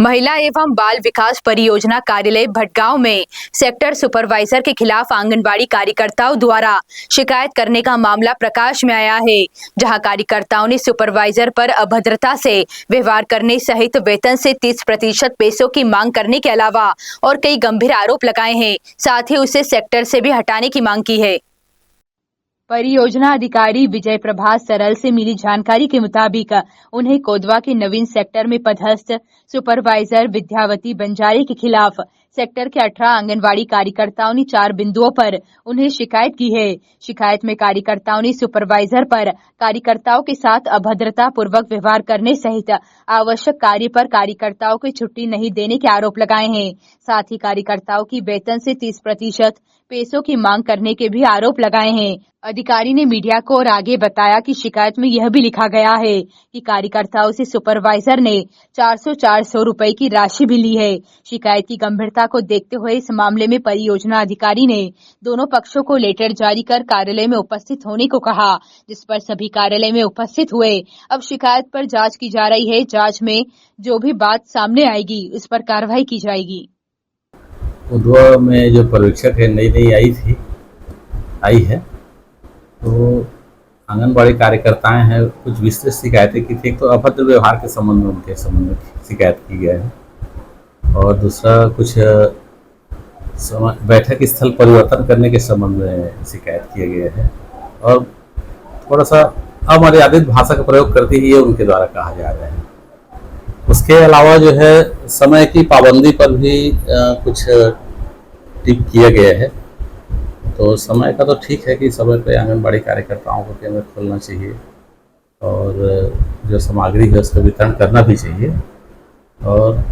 महिला एवं बाल विकास परियोजना कार्यालय भटगांव में सेक्टर सुपरवाइजर के खिलाफ आंगनबाड़ी कार्यकर्ताओं द्वारा शिकायत करने का मामला प्रकाश में आया है, जहां कार्यकर्ताओं ने सुपरवाइजर पर अभद्रता से व्यवहार करने सहित वेतन से 30% पैसों की मांग करने के अलावा और कई गंभीर आरोप लगाए हैं। साथ ही उसे सेक्टर से भी हटाने की मांग की है। परियोजना अधिकारी विजय प्रभात सरल से मिली जानकारी के मुताबिक उन्हें कोदवा के नवीन सेक्टर में पदस्थ सुपरवाइजर विद्यावती बंजारे के खिलाफ सेक्टर के 18 आंगनवाड़ी कार्यकर्ताओं ने 4 बिंदुओं पर उन्हें शिकायत की है। शिकायत में कार्यकर्ताओं ने सुपरवाइजर पर कार्यकर्ताओं के साथ अभद्रता पूर्वक व्यवहार करने सहित आवश्यक कार्य पर कार्यकर्ताओं को छुट्टी नहीं देने के आरोप लगाए हैं। साथ ही कार्यकर्ताओं की वेतन से 30% पैसों की मांग करने के भी आरोप लगाए हैं। अधिकारी ने मीडिया को और आगे बताया कि शिकायत में यह भी लिखा गया है कि कार्यकर्ताओं से सुपरवाइजर ने 400 रुपए की राशि भी ली है। शिकायत की गंभीरता को देखते हुए इस मामले में परियोजना अधिकारी ने दोनों पक्षों को लेटर जारी कर कार्यालय में उपस्थित होने को कहा, जिस पर सभी कार्यालय में उपस्थित हुए। अब शिकायत पर जांच की जा रही है। जांच में जो भी बात सामने आएगी उस पर कार्रवाई की जाएगी। उधवा में जो पर्यवेक्षक है नई आई है, तो आंगनबाड़ी कार्यकर्ताएं हैं, कुछ विस्तृत शिकायतें की थी। तो अभद्र व्यवहार के संबंध में उनके संबंध में शिकायत की गई है, और दूसरा कुछ बैठक स्थल परिवर्तन करने के संबंध में शिकायत किया गया है, और थोड़ा सा अमर्यादित भाषा का प्रयोग करते ही ये उनके द्वारा कहा जा रहा है। उसके अलावा जो है समय की पाबंदी पर भी कुछ टिप किया गया है। तो समय का तो ठीक है कि समय पे आंगनबाड़ी कार्यकर्ताओं को केंद्र खोलना चाहिए, और जो सामग्री है उसका वितरण करना भी चाहिए। और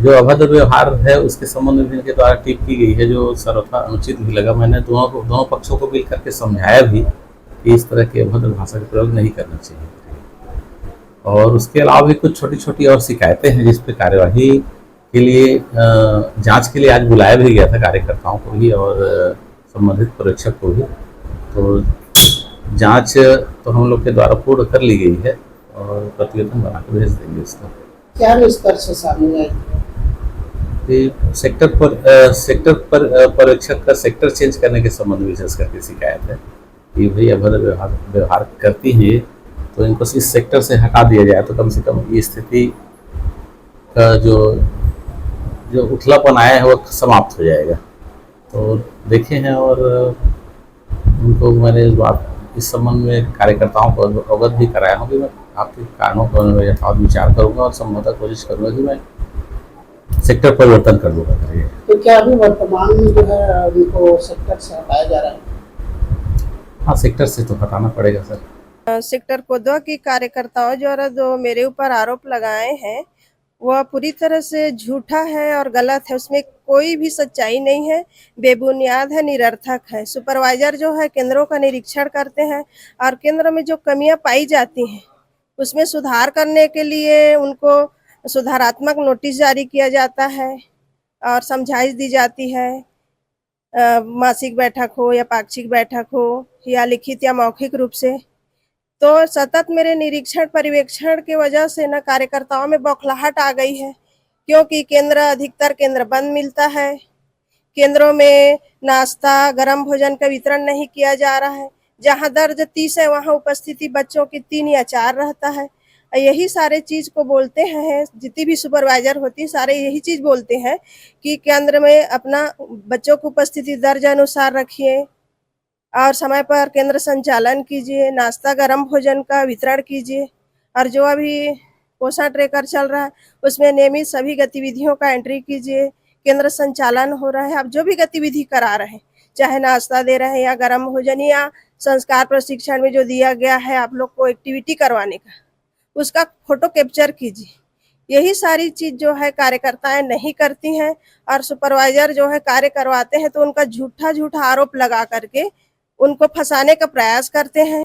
जो अभद्र व्यवहार है उसके संबंध में इनके द्वारा टिप की गई है, जो सर्वथा अनुचित भी लगा। मैंने दोनों पक्षों को मिल करके समझाया भी कि इस तरह के अभद्र भाषा का प्रयोग नहीं करना चाहिए। और उसके अलावा भी कुछ छोटी छोटी और शिकायतें हैं जिस पर कार्यवाही के लिए जांच के लिए आज बुलाया भी गया था कार्यकर्ताओं को भी और संबंधित पर्यवेक्षक को भी। तो जांच तो हम लोग के द्वारा पूर्ण कर ली गई है, और प्रतिवेदन बना के भेज देंगे इसका। क्या विस्तार से सामने आए? सेक्टर पर पर्यवेक्षक का सेक्टर चेंज करने के संबंध में विशेष करके शिकायत है कि भाई अभद्र व्यवहार करती है, तो इनको इस सेक्टर से हटा दिया जाए, तो कम से कम ये स्थिति का जो उथलापन आया है वो समाप्त हो जाएगा। तो देखे हैं, और उनको मैंने इस संबंध में कार्यकर्ताओं को अवगत भी कराया हूँ कि मैं आपके कारणों पर यथावत विचार करूँगा और संभवतः कोशिश करूँगा कि मैं सेक्टर परिवर्तन कर दूँगा। तो क्या अभी वर्तमान में जो है उनको सेक्टर से हटाया जा रहा है? हाँ, सेक्टर से तो हटाना पड़ेगा सर। सेक्टर कोदवा की कार्यकर्ताओं द्वारा जो मेरे ऊपर आरोप लगाए हैं वह पूरी तरह से झूठा है और गलत है। उसमें कोई भी सच्चाई नहीं है, बेबुनियाद है, निरर्थक है। सुपरवाइजर जो है केंद्रों का निरीक्षण करते हैं, और केंद्र में जो कमियां पाई जाती हैं उसमें सुधार करने के लिए उनको सुधारात्मक नोटिस जारी किया जाता है और समझाइश दी जाती है। मासिक बैठक हो या पाक्षिक बैठक हो या लिखित या मौखिक रूप से। तो सतत मेरे निरीक्षण पर्यवेक्षण की वजह से न कार्यकर्ताओं में बौखलाहट आ गई है, क्योंकि अधिकतर केंद्र बंद मिलता है। केंद्रों में नाश्ता, गरम भोजन का वितरण नहीं किया जा रहा है। जहां दर्ज 30 है वहां उपस्थिति बच्चों की 3 या 4 रहता है। यही सारे चीज को बोलते हैं, जितनी भी सुपरवाइजर होती सारे यही चीज बोलते हैं कि केंद्र में अपना बच्चों की उपस्थिति दर्ज अनुसार रखिए और समय पर केंद्र संचालन कीजिए, नाश्ता गरम भोजन का वितरण कीजिए, और जो अभी पोषण ट्रैकर चल रहा है उसमें नियमित सभी गतिविधियों का एंट्री कीजिए। केंद्र संचालन हो रहा है, आप जो भी गतिविधि करा रहे हैं, चाहे नाश्ता दे रहे हैं या गरम भोजन या संस्कार प्रशिक्षण में जो दिया गया है आप लोग को एक्टिविटी करवाने का, उसका फोटो कैप्चर कीजिए। यही सारी चीज जो है कार्यकर्ताएं नहीं करती हैं, और सुपरवाइजर जो है कार्य करवाते हैं तो उनका झूठा आरोप लगा करके उनको फंसाने का प्रयास करते हैं।